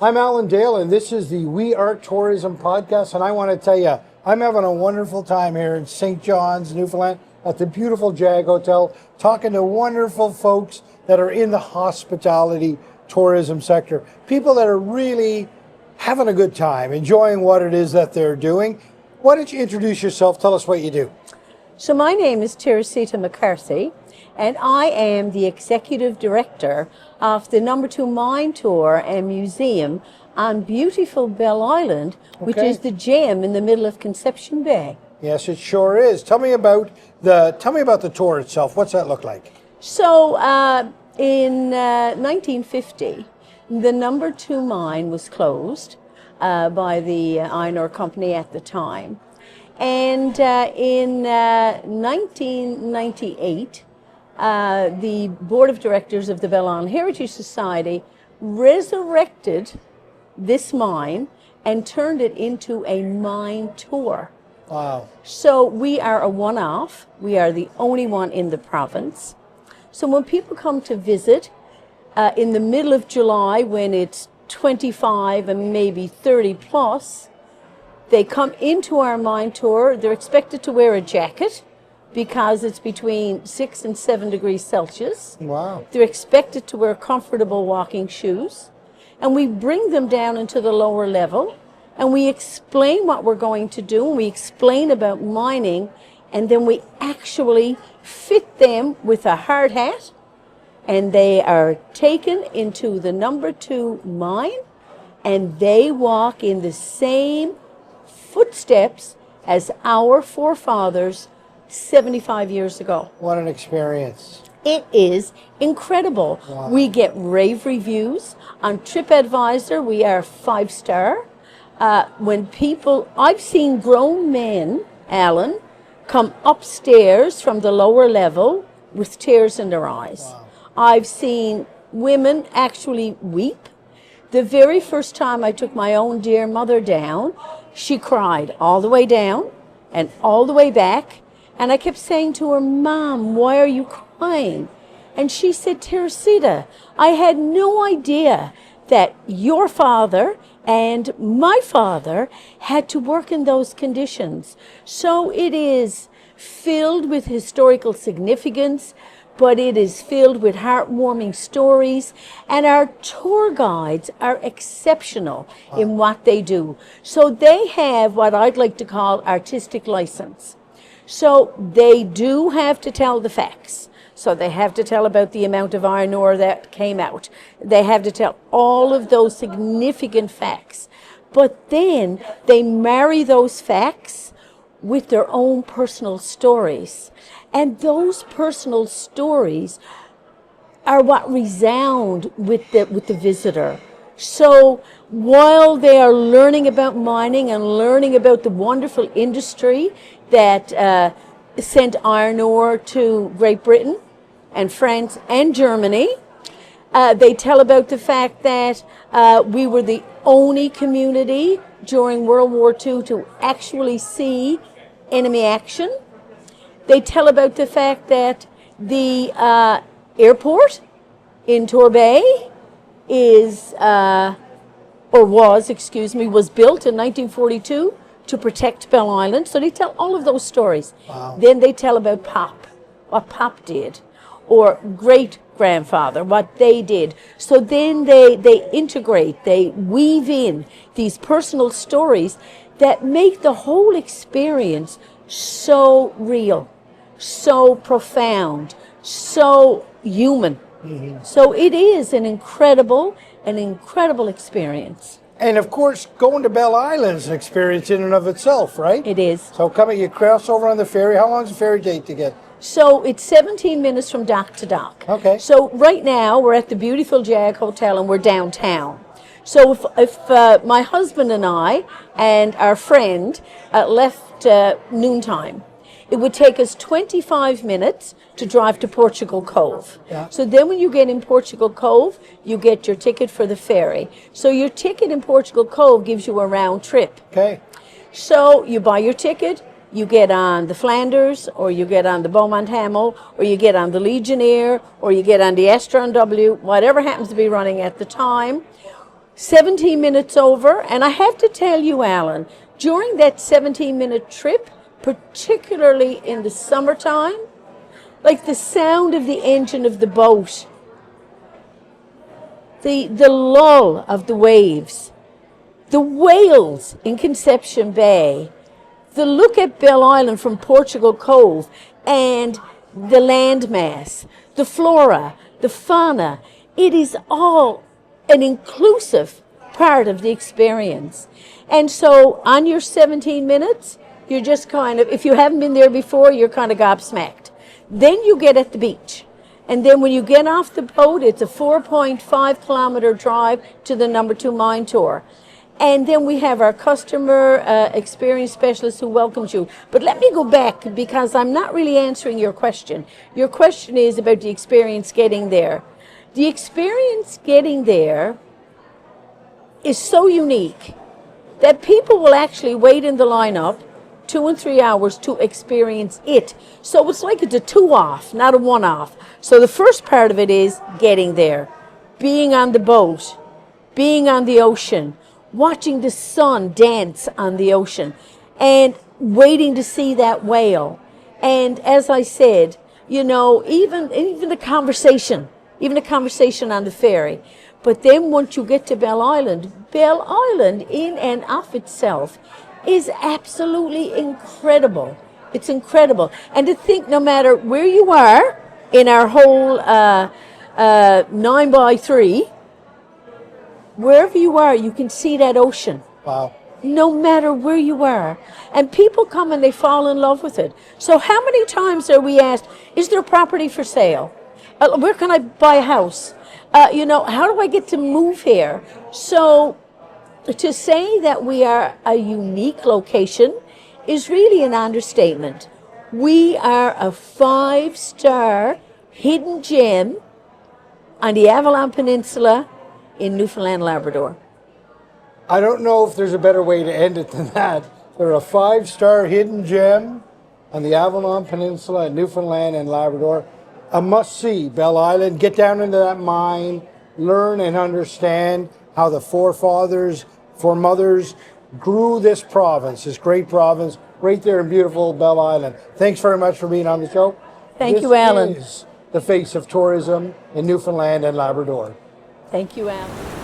I'm Alan Dale, and this is the We Are Tourism podcast, and I want to tell you, I'm having a wonderful time here in St. John's, Newfoundland, at the beautiful Jag Hotel, talking to wonderful folks that are in the hospitality tourism sector, people that are really having a good time, enjoying what it is that they're doing. Why don't you introduce yourself, tell us what you do. So my name is Teresita McCarthy, and I am the Executive Director of the No. 2 Mine Tour and Museum on beautiful Bell Island, which is the gem in the middle of Conception Bay. Yes, it sure is. Tell me about the tour itself. What's that look like? So in 1950, the No. 2 mine was closed by the iron ore company at the time. And in 1998, the Board of Directors of the Bell Island Heritage Society resurrected this mine and turned it into a mine tour. Wow. So we are a one-off. We are the only one in the province. So when people come to visit in the middle of July, when it's 25 and maybe 30 plus, they come into our mine tour. They're expected to wear a jacket because it's between 6 and 7 degrees Celsius. Wow. They're expected to wear comfortable walking shoes. And we bring them down into the lower level and we explain what we're going to do. And we explain about mining, and then we actually fit them with a hard hat, and they are taken into the No. 2 mine, and they walk in the same footsteps as our forefathers 75 years ago. What an experience. It is incredible. Wow. We get rave reviews. On TripAdvisor, we are 5-star. I've seen grown men, Alan, come upstairs from the lower level with tears in their eyes. Wow. I've seen women actually weep. The very first time I took my own dear mother down, she cried all the way down and all the way back. And I kept saying to her, "Mom, why are you crying?" And she said, "Teresita, I had no idea that your father and my father had to work in those conditions." So it is filled with historical significance, but it is filled with heartwarming stories, and our tour guides are exceptional in what they do. So they have what I'd like to call artistic license. So they do have to tell the facts. So they have to tell about the amount of iron ore that came out. They have to tell all of those significant facts. But then they marry those facts with their own personal stories. And those personal stories are what resound with the visitor. So while they are learning about mining and learning about the wonderful industry that sent iron ore to Great Britain and France and Germany, they tell about the fact that we were the only community during World War II to actually see enemy action. They tell about the fact that the airport in Torbay was built in 1942 to protect Bell Island. So they tell all of those stories. Wow. Then they tell about Pop, what Pop did, or great-grandfather, what they did. So then they integrate, they weave in these personal stories that make the whole experience so real, so profound, so human. Mm-hmm. So it is an incredible experience. And of course, going to Bell Island is an experience in and of itself, right? It is. So you cross over on the ferry. How long does the ferry take to get? So it's 17 minutes from dock to dock. Okay. So right now we're at the beautiful Jag Hotel and we're downtown. So if my husband and I and our friend left noontime, it would take us 25 minutes to drive to Portugal Cove. Yeah. So then when you get in Portugal Cove, you get your ticket for the ferry. So your ticket in Portugal Cove gives you a round trip. Okay. So you buy your ticket, you get on the Flanders, or you get on the Beaumont Hamel, or you get on the Legionnaire, or you get on the Estron W, whatever happens to be running at the time. 17 minutes over, and I have to tell you, Alan, during that 17-minute trip, particularly in the summertime, like the sound of the engine of the boat, the lull of the waves, the whales in Conception Bay, the look at Bell Island from Portugal Cove, and the landmass, the flora, the fauna, it is all an inclusive part of the experience. And so on your 17 minutes, you're just kind of, if you haven't been there before, you're kind of gobsmacked. Then you get at the beach. And then when you get off the boat, it's a 4.5 kilometer drive to the number 2 mine tour. And then we have our customer experience specialist who welcomes you. But let me go back, because I'm not really answering your question. Your question is about the experience getting there. The experience getting there is so unique that people will actually wait in the lineup 2 and 3 hours to experience it. So it's like it's a 2-off, not a 1-off. So the first part of it is getting there, being on the boat, being on the ocean, watching the sun dance on the ocean, and waiting to see that whale. And as I said, you know, even the conversation on the ferry. But then once you get to Bell Island in and of itself is absolutely incredible. It's incredible. And to think no matter where you are in our whole 9x3, wherever you are, you can see that ocean. Wow. No matter where you are. And people come and they fall in love with it. So how many times are we asked, is there property for sale? Where can I buy a house? You know, how do I get to move here? So to say that we are a unique location is really an understatement. We are a 5-star hidden gem on the Avalon Peninsula in Newfoundland and Labrador. I don't know if there's a better way to end it than that. They're a 5-star hidden gem on the Avalon Peninsula in Newfoundland and Labrador. A must-see, Bell Island. Get down into that mine, learn and understand how the foremothers grew this province, this great province, right there in beautiful Bell Island. Thanks very much for being on the show. Thank you, Alan. This is the face of tourism in Newfoundland and Labrador. Thank you, Alan.